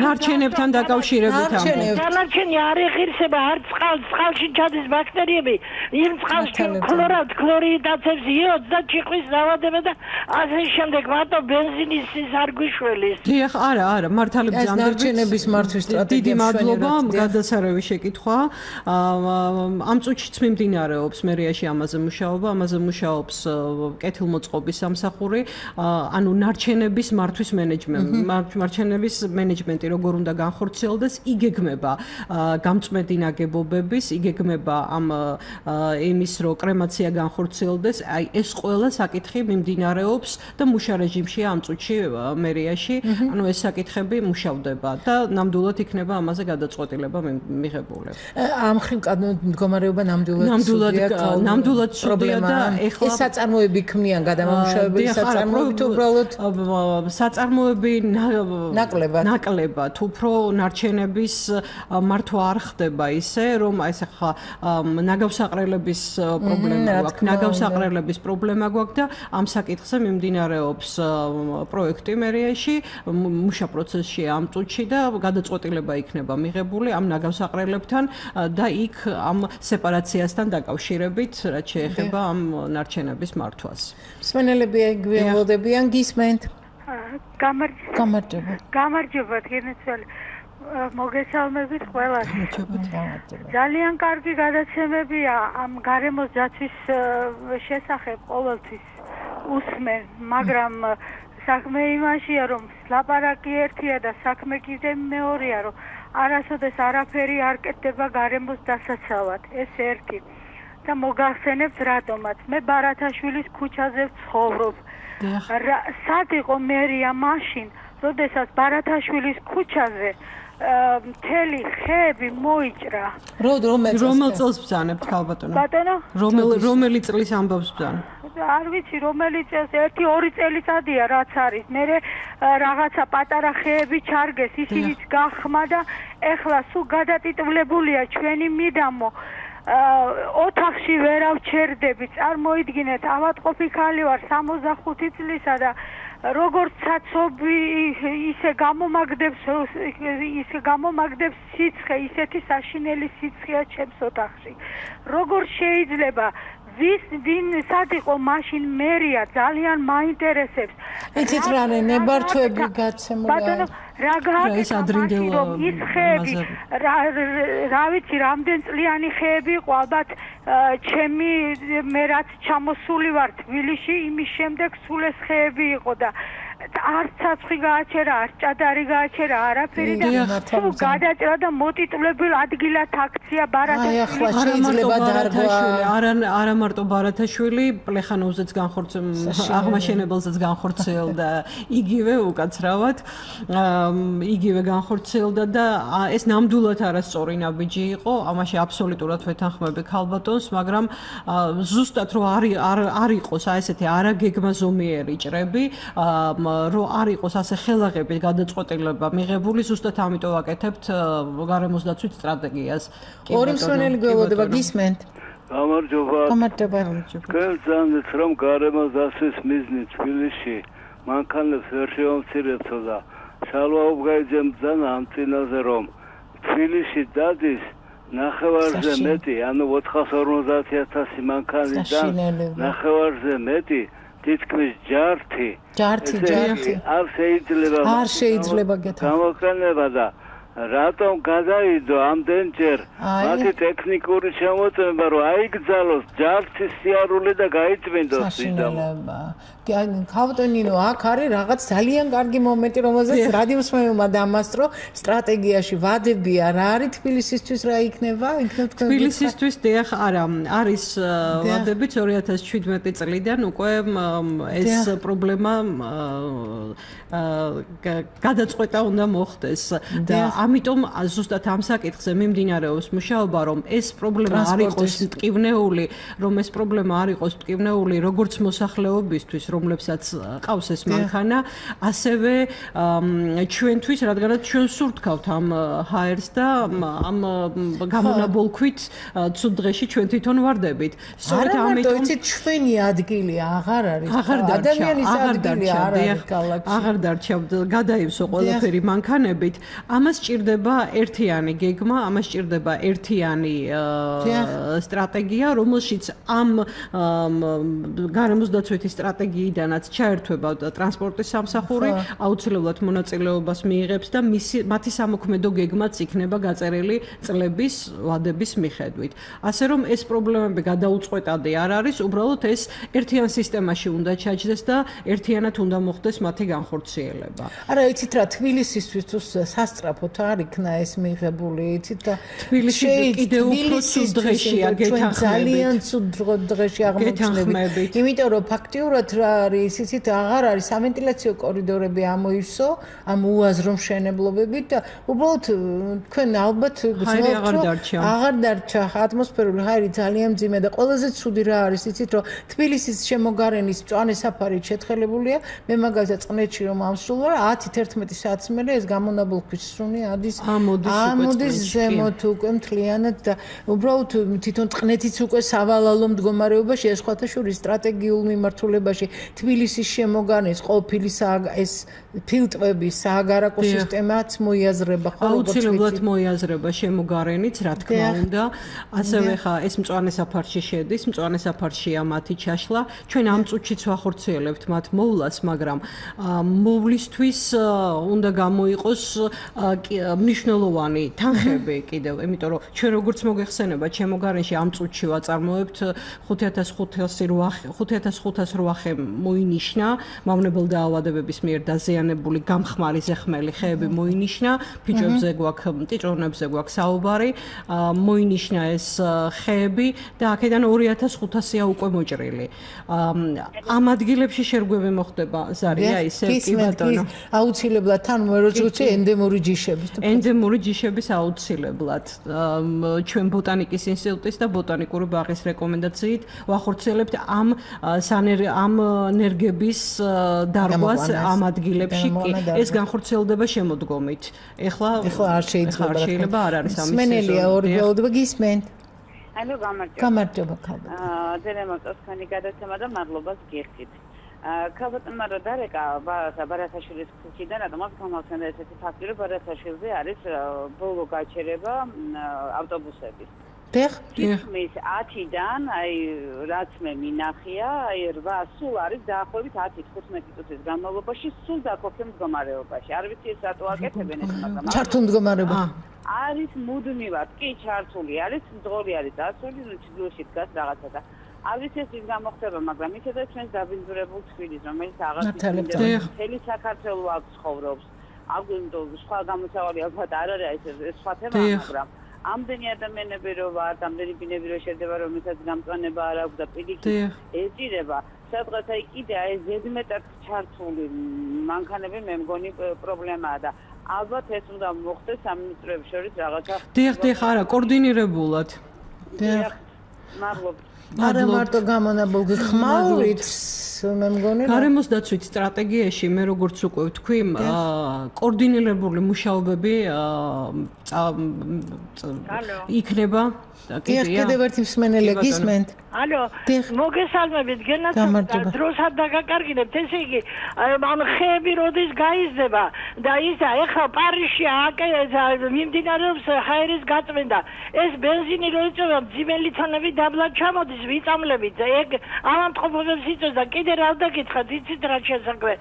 ნარჩენებთან დაკავშირებით ნარჩენი არ იღირსება არ წყალში ჩადის ბაქტერიები იმ წყალში ქლორიდაცებს იოდს და ჩიყვის დავადება და ასე შემდეგ მარტო ბენზინის ის არ გვიშველის. დიახ, არა, მართალი ბრძანდებით. ნარჩენების მართვის სტრატეგია დიდი მადლობა, გადასარევი შეკითხვა. ამ წუთშიც მიმდინარეობს მერიაში ამაზე მუშაობს კეთილმოწყობის სამსახური, ანუ ნარჩენების მართვის მენეჯმენტი როგორ უნდა განხორციელდეს, იგეგმება გამწმენდი ნაგებობების, იგეგმება ამ იმის რო კრემაცია განხორციელდეს, აი ეს ყველა საკითხი მიმდინარეობს და მუშა რეჟიმშია ამ წუთში მერიაში, ანუ ეს საკითხები მუშავდება და ნამდვილად იქნება ამაზე გადაწყვეტილება მიღებული. ამ ხრივ მდგომარეობა ნამდვილად სრულია და ეხლა ეს საწარმოები ქმნიან გადამამუშავებელი საწარმოები თუ უბრალოდ საწარმოები ნაკლებად უფრო ნარჩენების მართვა არ ხდება ისე რომ აი ეს ახლა ნაგავსაყრელების პრობლემა გვაქვს, ნაგავსაყრელების პრობლემა გვაქვს და ამ საკითხზე მიმდინარეობს პროექტი მერიაში, მუშა პროცესში ამ წუთში და გადაწყვეტილება იქნება მიღებული ამ ნაგავსაყრელებთან და იქ ამ სეპარაციასთან დაკავშირებით, რაც შეეხება ამ ნარჩენების მართვას. მსმენელები გველოდებიან გისმენთ. გამარჯობა თქვენცელი. მოგესალმებით ყველას. ძალიან კარგი გადაცემებია ამ გარემოს დაცვის შესახებ ყოველთვის უსმენ, მაგრამ საქმე იმაშია, რომ ლაპარაკი ერთია და საქმე კიდე მეორეა, რომ არასოდეს არაფერი არ კეთდება გარემოს დასაცავად. ეს ერთი. და მოგახსენებთ რატომაც. მე ბარათაშვილის ქუჩაზე ვცხოვრობ. სად იყო მერია მაშინ, როდესაც ბარათაშვილის ქუჩაზე მთელი ხეები მოიჭრა. რომელ წელს ბრძანებთ ხალბატონო? ბატონო? რომელი წლის ამბავს ბრძანებთ? არ ვიცი რომელი წელს 1-2 წელიწადია რაც არის. მე რაღაცა პატარა ხეები ჩარგეს, ისინიც გახმა და ეხლა სულ გადატიტვლებულია ჩვენი მიდამო. ოთახში ვერავჩერდები. წარმოიდგინეთ, ავადმყოფი ქალი ვარ 65 წლისა და როგორც საცობი ისე გამომაგდებს სიცხე, ისეთი საშინელი სიცხეა ჩემს ოთახში. როგორ შეიძლება ვინ სად იყო მაშინ მერია ძალიან მაინტერესებს. იცით რა ნებართვები გაცემულია. ბატონო რა გააკეთა ის ხეები რა ვიცი რამდენ წლიანი ხეები იყო ალბათ ჩემი მე რაც ჩამოსული ვარ თბილისში იმის შემდეგ სულ ეს ხეები იყო და არც ცაცხვი გააჩერა, არც ჭადარი გააჩერა, არაფერი და სულ გადაჭრა და მოტიტვლებულ ადგილად აქცია ბარათაშვილი. არა მარტო ბარათაშვილი, პლეხანოვზეც აღმაშენებელზეც განხორციელდა იგივე უკაცრავად, იგივე განხორციელდა და ეს ნამდვილად არასწორი ნაბიჯი იყო, ამაში აბსოლუტურად ვეთანხმები ხალბატონს, მაგრამ ზუსტად რომ არ იყოს ესეთი არაგეგმა ზომიერი ჭრები, რომ არ იყოს ასე ხელაღებით გადაწყვეტილება მიღებული, ზუსტად ამიტომ ვაკეთებთ გარემოს დაცვის სტრატეგიას. ორი მსმენელი გველოდება გისმენთ. გამარჯობა. გელზანდეთ რომ გარემოს დაცვის მიზნი თბილისში მანქანებს ვერ შევამცირებთო და შალვაობგაიძემ ბრძანა ამ წინაზე რომ თბილისში დადის ნახევარზე მეტი, ანუ 450,000 მანქანიდან ნახევარზე მეტი თითქმის ჯართი არ შეიძლება გამოყენება და რატომ გადაიდო ამდენჯერ მათი ტექნიკური შემოწმება რომ აიგზალოს ჯართის სიარული და გაიწმინდოს მიდამო. ხალბატონინო აქ არის რაღაც ძალიან კარგი მომენტი რომელზეც რადიოსმენელმა დამასწრო სტრატეგიაში ვადებია რა არის თბილისისთვის რა იქნება თბილისისთვის დიახ არა არის ვადები 2017 წლიდან უკვე ეს პრობლემა გადაწყვეტა უნდა მოხდეს და ამიტომ ზუსტად ამ საკითხზე მიმდინარეობს მუშაობა რომ ეს პრობლემა არ იყოს მტკივნეული რომ ეს პრობლემა არ იყოს მტკივნეული როგორც მოსახლეობისთვის რომლებსაც ყავს ეს მანქანა ასევე ჩვენთვის რადგანაც ჩვენ სურთქავთ ამ ჰაერს და ამ გამონაბოლქვით ცუდ დღეში ჩვენ თვითონ ვარდებით სწორედ ამიტომ იცით ჩვენი ადგილი აღარ არის ადამიანის ადგილი არ არის ქალაქში აღარ დარჩა გადაივსო ყველაფერი მანქანებით ამას ჭირდება ერთიანი გეგმა ამას ჭირდება ერთიანი სტრატეგია რომელშიც ამ გარემოს დაცვითი სტრატეგიიდანაც ჩაერთვება ტრანსპორტის სამსახური აუცილებლად მონაწილეობას მიიღებს და მათი სამოქმედო გეგმაც იქნება გაწერილი წლების ვადების მიხედვით ასე რომ ეს პრობლემები გადაუწყვეტადი არ არის უბრალოდ ეს ერთიან სისტემაში უნდა ჩაჯდეს და ერთიანად უნდა მოხდეს მათი განხორციელება არა იცით რა თბილისისთვის თუ სასწრაფოდ არ იქნა ეს მიღებული იცით და თბილისი კიდევ უფრო სულ დღეშია გეთანხმებით ძალიან სულ დღეში აღმოჩნდებით იმიტომ რომ ფაქტიურად რა არის, იცით, აღარ არის სავენტილაციო კორიდორები ამოივსო, ამ უაზრო მშენებლობებით და უბრალოდ თქვენ ალბათ გძნობთ, რომ აღარ დარჩა ატმოსფერული ჰაერი ძალიან მძიმე და ყველაზე ცუდი რა არის, იცით, რომ თბილისის შემოგარენის მწვანე საფარით შეთხელებულია, მე მაგალითად წყნეთში რომ ამსულ ვარ, 10-11 საათის მერე ეს გამონაბოლქვის სუნი ადის ამოდის ზემოთ უკვე მთლიანად და უბრალოდ თვითონ წყნეთიც უკვე სავალალო მდგომარეობაშია, სხვათა შორის სტრატეგიულ მიმართულებაში თბილისის შემოგარენის ყოფილი ეს ფილტვების სააგარაკო სისტემაც მოიაზრება, ხო, აუცილებლად მოიაზრება შემოგარენიც, რა თქმა უნდა. ასევე ხა ეს მწვანე საფარში შედის, მწვანე საფარშია მათი ჩაშლა. ჩვენ ამ წუთშიც ვახორციელებთ მათ მოვლას, მაგრამ მოვლისთვის უნდა გამოიყოს მნიშვნელოვანი თანხები კიდევ, იმიტომ რომ ჩვენ როგორც მოგეხსენება, შემოგარენში ამ წუთში ვაწარმოებთ 5508 ხე მოინიშნა, მავნებელ დაავადებების მიერ დაზიანებული გამხმარი ზეხმელი ხეები მოინიშნა, ფიჭვებზე გვაქვს, ტიჭონებზე გვაქვს საუბარი, მოინიშნა ეს ხეები და აქედან 2500-ია უკვე მოჭრილი. ამ ადგილებში შერგვები მოხდება, ზარია ისე კი ბატონო. აუცილებლად თან მეროძუცი ენდემური ჯიშების. ენდემური ჯიშების აუცილებლად. ჩვენ ბოტანიკის ინსტიტუტის და ბოტანიკური ბაღის რეკომენდაციით ვახორციელებთ ამ ნერგების დარგვას ამ ადგილებში კი ეს განხორციელდება შემოდგომით. ეხლა არ შეიძლება არ არის ამის სმენელია ორი ველოდება გისმენთ. ანუ გამარჯობა ქალბატონო. ძალიან მოწონს თქვენი გადაცემა და მადლობას გიხდით. ქალბატონმა რო დარეკა ბარათაშვილის ქუჩიდან, რადგან გამოვხსენდა ესეთი ფაქტი, რომ ბარათაშვილზე არის ბოლო გაჩერება ავტობუსების. მის 10-დან, აი რაც მე მინახია, აი 8 სულ არის დაახლოებით 10-15 წუთის განმავლობაში სულ დაქოფილ მდგომარეობაში. არ ვიცი ეს რატო აკეთებენ ეს, მაგრამ ჩართულ მდგომარეობა. არის მუდმივად, კი ჩართული არის, მძღოლი არის დაცული, ჩრდილოში დგას რაღაცა და არ ვიცი ეს ის გამოხდება, მაგრამ ისედაც ჩვენ დაბინძურებულ თბილისს, რომელიც აღარ მთელი საქართველო აქ ცხოვრობს. აქ სხვა გამოსავალი ალბათ არ არის ეს სხვა თემა, მაგრამ ამდენი ადამიანები რო ვართ, ამდენი ბინები რო შედება, რომელსაც გამწვანება არ აქვს და პირიქით ეჭირება, სადღაც აი კიდე აი ზედმეტად ჩართული მანქანები მე მგონი პრობლემაა და ალბათ ეს უნდა მოხდეს სამინისტროებს შორის რაღაცა. დიახ, არა, კოორდინირებულად. დიახ, მადლობა. არა მარტო გამონაბოლქვი ხმაურით მე მგონი გარემოს დაცვით სტრატეგიაში მე როგორც უკვე ვთქვი კოორდინირებული მუშაობები იქნება კიდევ ერთი მსმენელი გისმენთ ალო მოგესალმებით გენაცვალ დროსაც დაგაკარგინებთ ესე იგი ამ ხეები როდის გაიზრდება და ისა ეხლა პარიზში მიმდინარეობს ჰაერის გაწმენდა ეს ბენზინი რო იწვევა ძიმელი თონები დაბლად ჩამოდის ვიწამლებით ეგ ამამტყობებს იწვევს და კიდე რა დაგითხრათ იცით რა შესაძლოა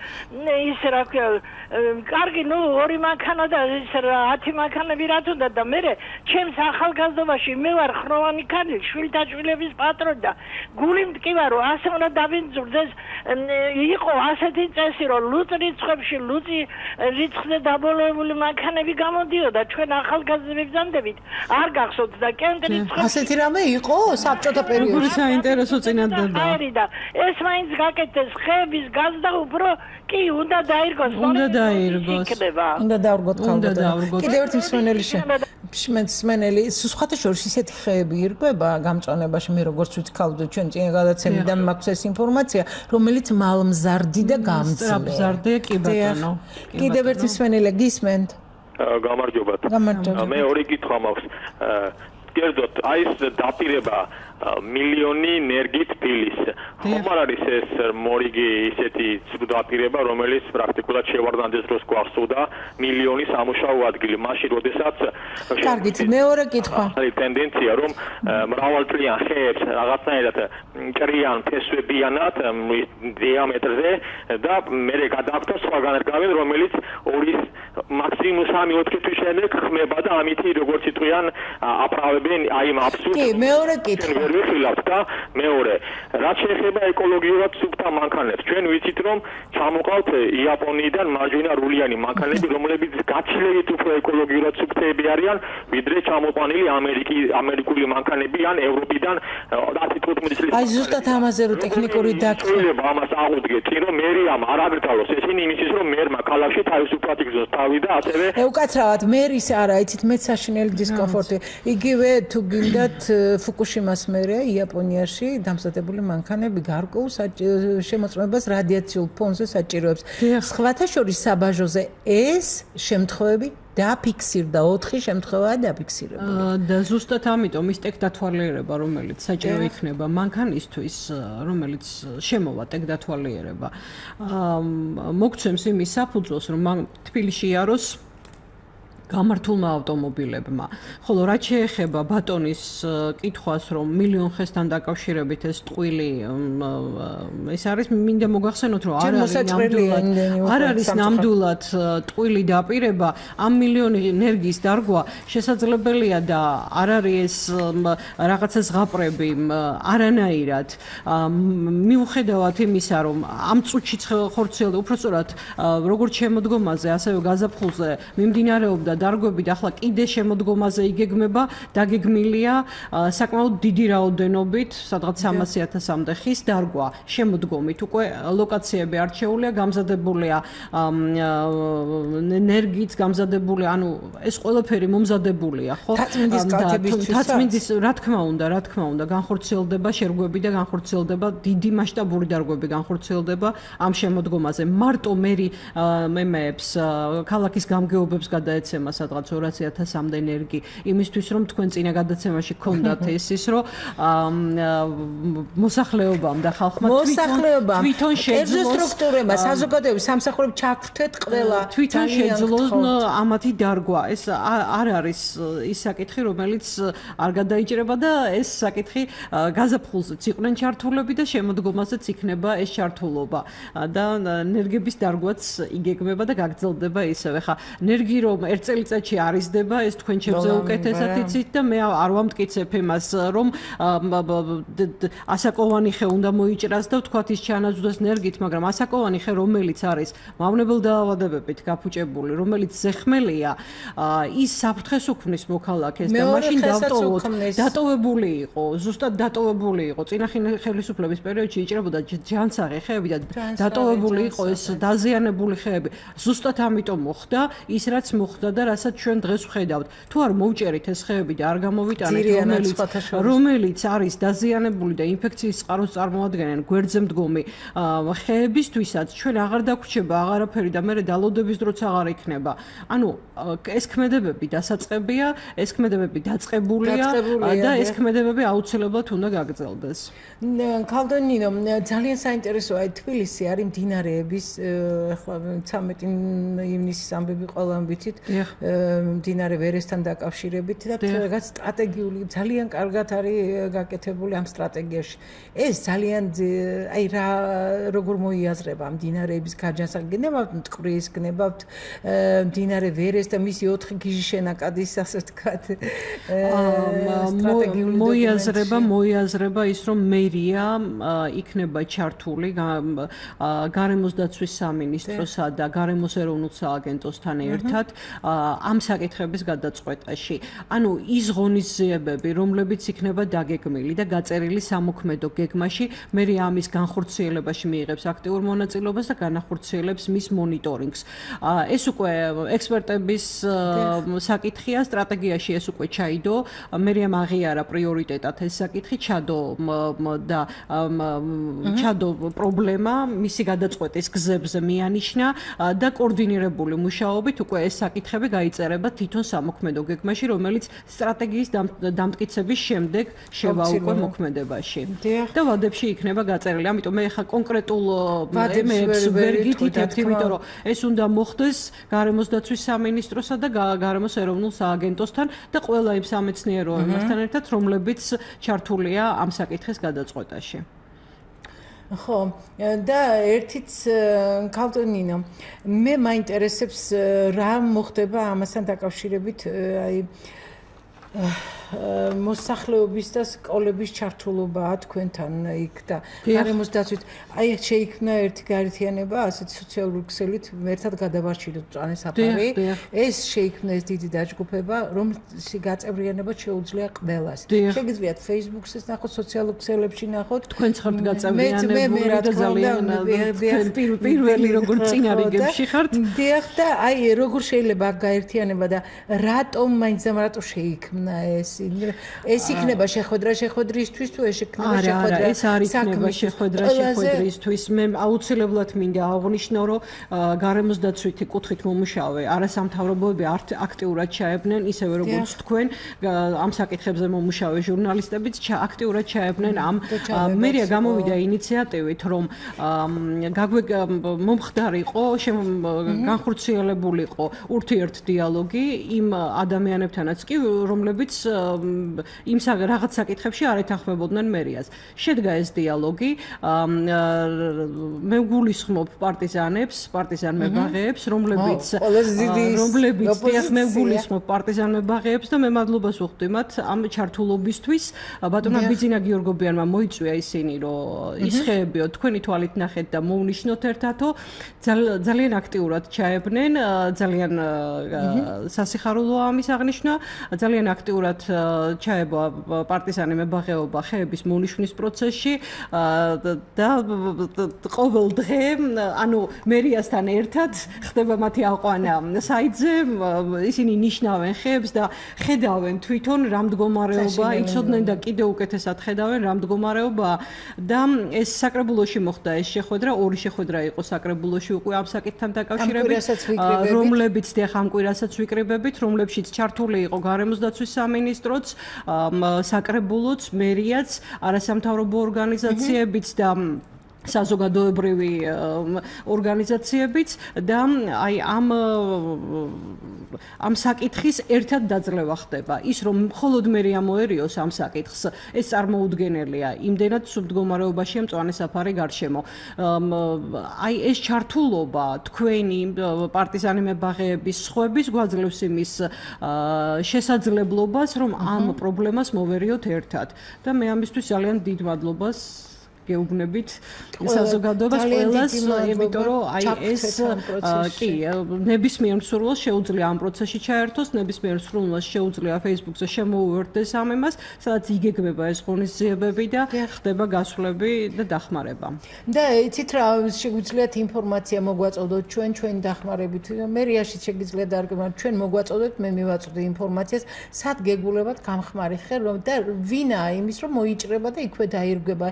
ის რა კარგი ნუ ორი მანქანა და ის 10 მანქანები რა თუნდა და მე ჩემს ახალგაზრდობაში მე ვარ ხროვანი ქალი შვილთაშვილების პატრონი და გული მტკივა რომ ასე უნდა დაბინძურდეს იყო ასეთი წესი რომ ლუწ რიცხვებში ლუწი რიცხვზე დაბოლოებული მანქანები გამოდიოდა ჩვენ ახალგაზრდები ბრძანდებით არ გახსოვთ და კენტრი ასეთი რამე იყო საბჭოთა პერიოდში როგორი საინტერესო წინადადება და ეს მაინც გაკეთეს ხეების გაზდა უფრო კი უნდა დაირგოს უნდა დაირგოს უნდა დავრგოთ ხალხო კიდევ ერთი მსმენელი სხვათა შორის ისეთი ხეები ირკვება გამწვანებაში მე როგორც ვიცი ხალხო ჩვენ წინ გადაცემიდან მაქვს ეს ინფორმაცია რომელიც მალმზარდი და გამწვანებია კი ბატონო კიდევ ერთი მსმენელი გისმენთ გამარჯობათ მე ორი კითხვა მაქვს კერძოდ აი ეს დაპირება მილიონი ენერგიით ფილის ხომ არ არის ეს მორიგი ისეთი დაპირება რომელიც პრაქტიკულად შევარდნაძის დროს გვახსოვდა მილიონი სამუშაო ადგილი მაშინ როდესაც კარგით მეორე კითხვა არის ტენდენცია რომ მრავალწლიან ხეებს რაღაცნაირად ჭრიან ფესვებიანად დიამეტრზე და მე გადააქვთ სხვაგან რგავენ რომელიც ორი მაქსიმუმ 3-4 თვის შემდეგ ხმება და ამითი როგორც იტყვიან აპრავენ იცოლებენ აი იმ აბსურდს. კი, მეორე კითხვა. ვერ ვიხილავთ და მეორე, რაც შეეხება ეკოლოგიურად სუფთა მანქანებს, ჩვენ ვიცით რომ ჩამოყავთ იაპონიიდან მარჯვენა რულიანი მანქანები, რომლებიც გაცილებით უფრო ეკოლოგიურად სუფთები არიან, ვიდრე ჩამოყვანილი ამერიკული მანქანები ან ევროპიდან 10-15 წლის. აი ზუსტად ამაზე რო ტექნიკური დაკვრა ამას აღუდგეთ, რომ მერიამ არ აგრძალოს ესენი იმისთვის რომ მერმა ქალაქში თავისუფლად იგზნოს თავი და ასევე უკაცრავად მერის არა იცით მეც საშინელი დისკომფორტი იგივე თუ გინდათ ფუკუშიმას მერე იაპონიაში დამზადებული მანქანები გარკვეულ შემოწმებას რადიაციულ ფონზე საჭიროებს სხვათა შორის საბაჟოზე ეს შემთხვევები დაფიქსირდა 4 შემთხვევაა დაფიქსირებული და ზუსტად ამიტომ ის ტექდათვალიერება რომელიც საჭირო იქნება მანქანისთვის რომელიც შემოვა ტექდათვალიერება მოგცემს იმის საფუძველს რომ მან თბილისში იაროს გამართულმა ავტომობილებმა. ხოლო რაც შეეხება ბატონის კითხვას, რომ მილიონ ხესთან დაკავშირებით ეს ტყვილი ეს არის მინდა მოგახსენოთ, რომ არ არის ნამდვილად ტყვილი დაპირება, ამ მილიონი ენერგიის დარგვა შესაძლებელია და არ არის ეს რაღაცა ზღაპრები არანაირად. მიუხედავად იმისა, რომ ამ წუთში ხორციელდა, უბრალოდ როგორც შემოდგომაზე, ასევე გაზაფხულზე მიმდინარეობდა დარგვები და ახლა კიდე შემოდგომაზე იგეგმება, დაგეგმილია საკმაოდ დიდი რაოდენობით, სადღაც 300,000-მდე ხის დარგვა შემოდგომით. უკვე ლოკაციები არჩეულია, გამზადებულია ენერგიით, გამზადებული, ანუ ეს ყველაფერი მომზადებულია, ხო? თაცმინდის რა თქმა უნდა, განხორციელდება შერგვები და განხორციელდება დიდი მასშტაბური დარგვები განხორციელდება ამ შემოდგომაზე. მარტო მემეებს ქალაქის გამგეობებს გადაეცემა სადღაც 200,000-მდე ენერგი იმისთვის რომ თქვენ წინა გადაცემაში გქონდათ ის რომ მოსახლეობამ და ხალხმა თვითონ შეძლოს სტრუქტურებმა საზოგადოების სამსახურებს ჩაგვთეთ ყველა თვითონ შეძლოს ამათი დარგვა ეს არ არის ის საკითხი რომელიც არ გადაიჭრება და ეს საკითხი გაზაფხულზეც იყვნენ ჩართულები და შემოდგომაზეც იქნება ეს ჩართულობა და ენერგების დარგვაც იგეგმება და გაგრძელდება ისევე ხა ენერგი რომ ერთ წელიწადში არიზდება ეს თქვენ ჩემზე უკეთესად იცით და მე არ ვამტკიცებ იმას რომ ასაკოვანი ხე უნდა მოიჭრას და ვთქვათ ის ჩანაცვლოს ენერგიით მაგრამ ასაკოვანი ხე რომელიც არის მავნებელ დაავადებებით გაფუჭებული რომელიც ზეხმელია ის საფრთხეს უქმნის მოქალაქეს და მაშინ დატოვებული იყო ზუსტად დატოვებული იყო წინა ხელისუფლების პერიოდში იჭრებოდა ჯანსაღი ხეები და დატოვებული იყო ეს დაზიანებული ხეები ზუსტად ამიტომ მოხდა ის რაც მოხდა და რასაც ჩვენ დღეს ვხედავთ. თუ არ მოვჭერით ეს ხეები და არ გამოვიტანეთ რომელიც არის დაზიანებული და ინფექციის წყაროს წარმოადგენენ გვერდზე მდგომი ხეებისთვისაც ჩვენ აღარ დაგვრჩება აღარაფერი და მე დალოდების დროც აღარ იქნება. ანუ ეს ქმედებები დასაწყებია, ეს ქმედებები დაწყებულია და ეს ქმედებები აუცილებლად უნდა გაგრძელდეს. ქალდონინო, ძალიან საინტერესოა თბილისი არის მდინარეების ახლა 13 ივნისის ამბები ყველამ ვიცით. მდინარე ვერესთან დაკავშირებით და რაღაც სტრატეგიული ძალიან კარგად არის გაკეთებული ამ სტრატეგიაში. ეს ძალიან აი რა როგორ მოიაზრება მდინარეების გაჯანსაღი გნებავთ მტკვრის გნებავთ მდინარე ვერეს და მისი 4 გიჟი შენაკადის ასე ვთქვათ სტრატეგიული მოიაზრება ის რომ მერია იქნება ჩართული გარემოს დაცვის სამინისტროსა და გარემოს ეროვნულ სააგენტოსთან ერთად ამ საკითხების გადაწყვეტაში. ანუ ის ღონისძიებები, რომლებიც იქნება დაგეგმილი და გაწერილი სამოქმედო გეგმაში, მე ამის განხორციელებაში მიიღებს აქტიურ მონაწილეობას და განახორციელებს მის მონიტორინგს. ეს უკვე ექსპერტების საკითხია, სტრატეგიაში ეს უკვე ჩაიდო, მე აღიარა პრიორიტეტად ეს საკითხი ჩადო პრობლემა, მისი გადაწყვეტის გზებზე მიანიშნა და კოორდინირებული მუშაობით უკვე ეს საკითხები გაიწერება თვითონ სამოქმედო გეგმაში, რომელიც სტრატეგიის დამტკიცების შემდეგ შევა უკვე მოქმედებაში. და ვადებში იქნება გაწერილი. ამიტომ მე ხა კონკრეტულ ვადებს ვერ გითითებთ, იმიტომ რომ ეს უნდა მოხდეს გარემოს დაცვის სამინისტროსა და გარემოს ეროვნულ სააგენტოსთან და ყველა იმ სამეცნიეროებთან ერთად, რომლებიც ჩართულია ამ საკითხის გადაწყვეტაში. ხო და ერთიც ქალტონინო მე მაინტერესებს რა მოხდება ამასთან დაკავშირებით აი მოსახლეობის და სკოლების ჩართულობაა თქვენთან იქ და გარემოს დაცვით აი შეიქმნა ერთი გაერთიანება ასეთ სოციალური ქსელით ერთად გადავარჩინოთ წვანესაფარი ეს შეიქმნა ეს დიდი დაჯგუფება რომელის გაწევრიანება შეუძლია ყველას შეგიძლიათ Facebook-ს ნახოთ სოციალურ ქსელებში ნახოთ თქვენ ხართ გაწევრიანებული და ძალიან პირველი როგორც წინარიგებში ხართ დიახ და აი როგორ შეიძლება გაერთიანება და რატომ მაინც რატო შეიქმნა ეს იქნება შეხვედრისთვის თუ ეს იქნება შეხვედრა ეს არ იქნება შეხვედრისთვის მე აუცილებლად მინდა აღვნიშნო რომ გარემოს დაცვითი კუთხით მომუშავე არასამთავრობოები აქტიურად ჩაებნენ ისევე როგორც თქვენ ამ საკითხებზე მომუშავე ჟურნალისტებიც აქტიურად ჩაებნენ ამ მერია გამოვიდა ინიციატივით რომ მომხდარიყო განხორციელებულიყო ურთიერთ დიალოგი იმ ადამიანებთანაც კი რომლებიც იმ რაღაც საკითხებში არ ეთანხმებოდნენ მერიას. შედგა ეს დიალოგი. მე გულისხმობ პარტიზან-მებაღეებს, რომლებიც მე გულისხმობ პარტიზან-მებაღეებს და მე მადლობას ვუხდი მათ ამ ჩართულობისთვის. ბატონმა ბიძინა გიორგობიანმა მოიწვია ისინი, რომ ისხეებიო თქვენი თვალით ნახეთ და მოვნიშნოთ ერთადო. ძალიან აქტიურად ჩაებნენ, ძალიან სასიხარულოა ამის აღნიშვნა, ძალიან აქტიურად ჩაება პარტიზანი მებაღეობა ხეების მონიშნის პროცესში და ყოველ დღე ანუ მერიასთან ერთად ხდება მათი აყვანა საიტზე ისინი ნიშნავენ ხეებს და ხედავენ თვითონ რა მდგომარეობა იცოდნენ და კიდევ უკეთესად ხედავენ რა მდგომარეობაა და ეს საკრებულოში მოხდა ეს შეხვედრა ორი შეხვედრა იყო საკრებულოში უკვე ამ საკითხთან დაკავშირებით რომლებიც დიახ ამ კვირასაც ვიკრიბებით რომლებშიც ჩართული იყო გარემოს დაცვის სამინისტროც საკრებულოც მერიაც არასამთავრობო ორგანიზაციებიც და საზოგადოებრივი ორგანიზაციებიც და აი ამ საკითხის ერთად დაძლევა ხდება ის რომ მხოლოდ მერია მოერიოს ამ საკითხს ეს წარმოუდგენელია იმდენად სუბმდგომარეობაშია მწვანესაფარი გარშემო აი ეს ჩართულობა თქვენი პარტიზანი მებაღეების სხვების გვაძლევს იმის შესაძლებლობას რომ ამ პრობლემას მოვერიოთ ერთად და მე ამისთვის ძალიან დიდ მადლობას გეუბნებით საზოგადოებას ყველას, იმიტომ რომ აი ეს კი ნებისმიერ მსურველს შეუძლია ამ პროცესში ჩაერთოს, ნებისმიერ მსურველს შეუძლია Facebook-ზე შემოუერთდეს ამ ემას, სადაც იგეგმება ეს ღონისძიებები და ხდება გასვლები და დახმარება. და იცით რა შეგვიძლიათ ინფორმაცია მოგვაწოდოთ ჩვენი დახმარებით. მერიაში შეგიძლიათ დარგებოთ ჩვენ მოგვაწოდოთ, მე მივაწოდე ინფორმაციას, სად გეგულებათ გამხმარი ხე რომ და ვინაა იმის რომ მოიჭრება და იქვე დაირგვება.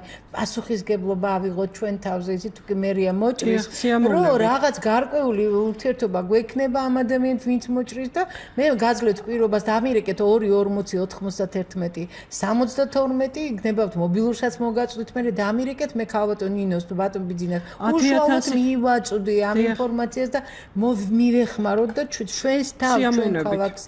პასუხისგებლობა ავიღოთ ჩვენ თავზე, იცით თუ კი მერია მოჭრის, რომ რაღაც გარკვეული ურთიერთობა გვექნება ამ ადამიანს, ვინც მოჭრის და მე გაძლევთ პირობას დამირეკეთ 2 40 91 72 იქნებათ მობილურსაც მოგაწვდით, მე დამირეკეთ მე ქალბატონ ნინოს თუ ბატონ ბიძინას უშუალოდ მივაწვდი ამ ინფორმაციას და მივეხმაროთ და ჩვენს თავს ჩვენ ქალაქს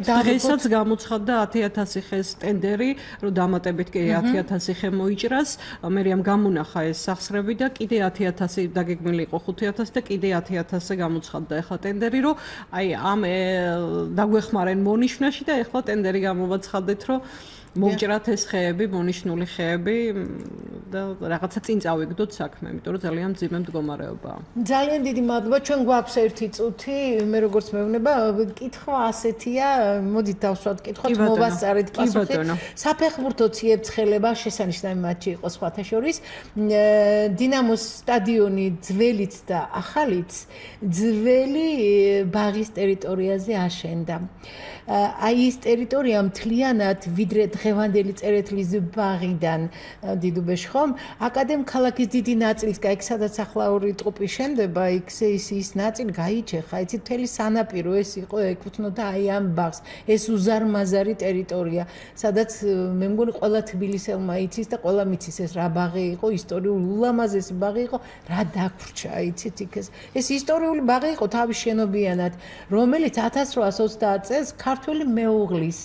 და დღესაც გამოცხადდა 10000 ხეს ტენდერი, რომ დამატებით კი 10000 ხე მოიჭრას. მერიამ გამონახა ეს სახსრები და კიდე 10000 დაგეგმილი იყო 5000 და კიდე 10000-ზე გამოცხადდა ახლა ტენდერი, რომ აი ამ დაგვეხმარენ მონიშნაში და ახლა ტენდერი გამოვაცხადეთ, რომ მოვჭრათ ეს ხეები, მონიშნული ხეები და რაღაცა წინ წავიგდოთ საქმე, იმიტომ რომ ძალიან მძიმე მდგომარეობაა. ძალიან დიდი მადლობა, ჩვენ გვაქვს ერთი წუთი, მე როგორც მეუბნება, კითხვა ასეთია, მოდით დავსვათ კითხვას, მოვასწარეთ პასუხი. საფეხბურთო ციებ-ცხელება შესანიშნავი მატჩი იყო სხვათა შორის. დინამოს სტადიონი ძველიც და ახალიც ძველი ბაღის ტერიტორიაზე აშენდა. აი ეს ტერიტორია მთლიანად ვიდრე დღევანდელი წერეთლის ბაღიდან დიდუბეში ხომ აკადემ ქალაქის დიდი ნაწილის გაიქ სადაც ახლა ორი ტყუპი შენდება იქ ის ნაწილი გაიჩეხა იცით მთელი სანაპირო ეს იყო ეკუთვნოდა აი ამ ბაღს ეს უზარმაზარი ტერიტორია სადაც მე მგონი ყველა თბილისელმა იცის და ყველა მიცის ეს რა ბაღი იყო ისტორიული ულამაზესი ბაღი იყო რა დაგვრჩა იცით იქ ეს ისტორიული ბაღი იყო თავის შენობიანად რომელიც 1830 წელს ქართველი მეუღლის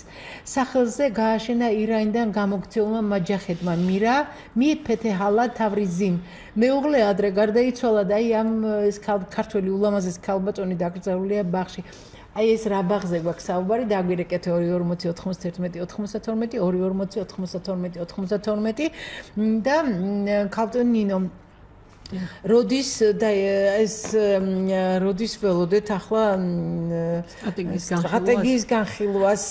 სახელზე გააშენა ირანიდან გამოგცეულმა მაჯახეთმა მირა მიფეთეჰალა თავრიზიმ მეუღლე ადრე გარდაიცვალა და აი ამ ეს ქართველი ულამაზეს ქალბატონი დაკრძალულია ბაღში აი ეს რა ბაღზე გვაქვს საუბარი, დაგვირეკეთ 240-91-92, 240-92 და ქალბატონი ნინო როდის და ეს როდის ველოდეთ ახლა სტრატეგიის განხილვას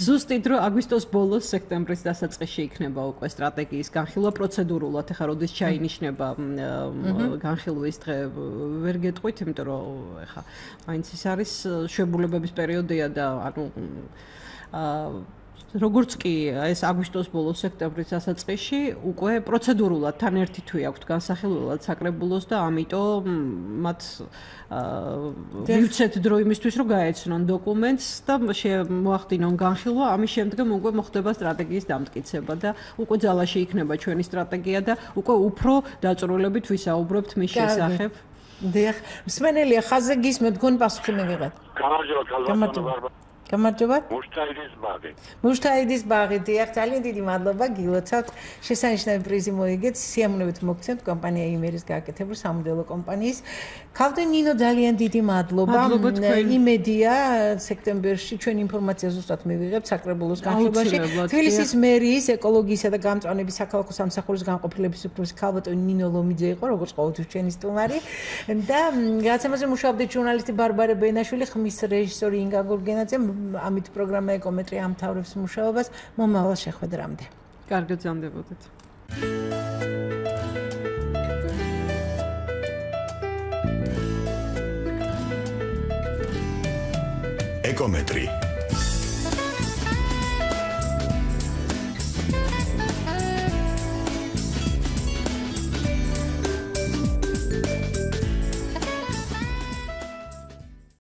ზუსტით რო აგვისტოს ბოლოს სექტემბრის დასაწყისში იქნება უკვე სტრატეგიის განხილვა პროცედურულად ახლა როდის ჩაინიშნება განხილვის დღე ვერ გეტყვით იმიტომ რომ ახლა მაინც ის არის შებულებების პერიოდია და ანუ როგორც კი ეს აგვისტოს ბოლოს სექტემბრის დასაწყისში უკვე პროცედურულად თან ერთი თვე აქვთ განსახილველად საკრებულოს და ამიტომ მათ მივცეთ დრო იმისთვის რომ გაეცნონ დოკუმენტს და მოახდინონ განხილვა ამის შემდგომ უკვე მოხდება სტრატეგიის დამტკიცება და უკვე ძალაში იქნება ჩვენი სტრატეგია და უკვე უფრო დაწვრილებით ვისაუბრებთ მის შესახებ. დიახ, მსმენელია ხაზზე გისმენთ თქვენ პასუხი მივიღეთ. გამარჯობა. მუშტაიდის ბაღი. დიახ, ძალიან დიდი მადლობა გილოცავთ. შესანიშნავი პრიზი მოიგეთ. სიამოვნებით მოგცემთ კომპანია იმერის გააკეთებულ სამოდელო კომპანიის. ქალბატონ ნინო ძალიან დიდი მადლობა. იმედია სექტემბერში ჩვენ ინფორმაცია ზუსტად მივიღებთ საკრებულოს განხილვაში. თბილისის მერიის ეკოლოგიისა და გამწვანების საქალაქო სამსახურის განყოფილების უფროსი ქალბატონ ნინო ლომიძე იყო, როგორც ყოველთვის ჩვენი სტუმარი. და გადაცემაზე მუშაობდით ჟურნალისტი ბარბარე ბენაშვილი, ხმის რეჟისორი ინგა გურგენაძე. ამით პროგრამა ეკომეტრი ამთავრებს მუშაობას მომავალ შეხვედრამდე. კარგად გრძანდებოდეთ. ეკომეტრი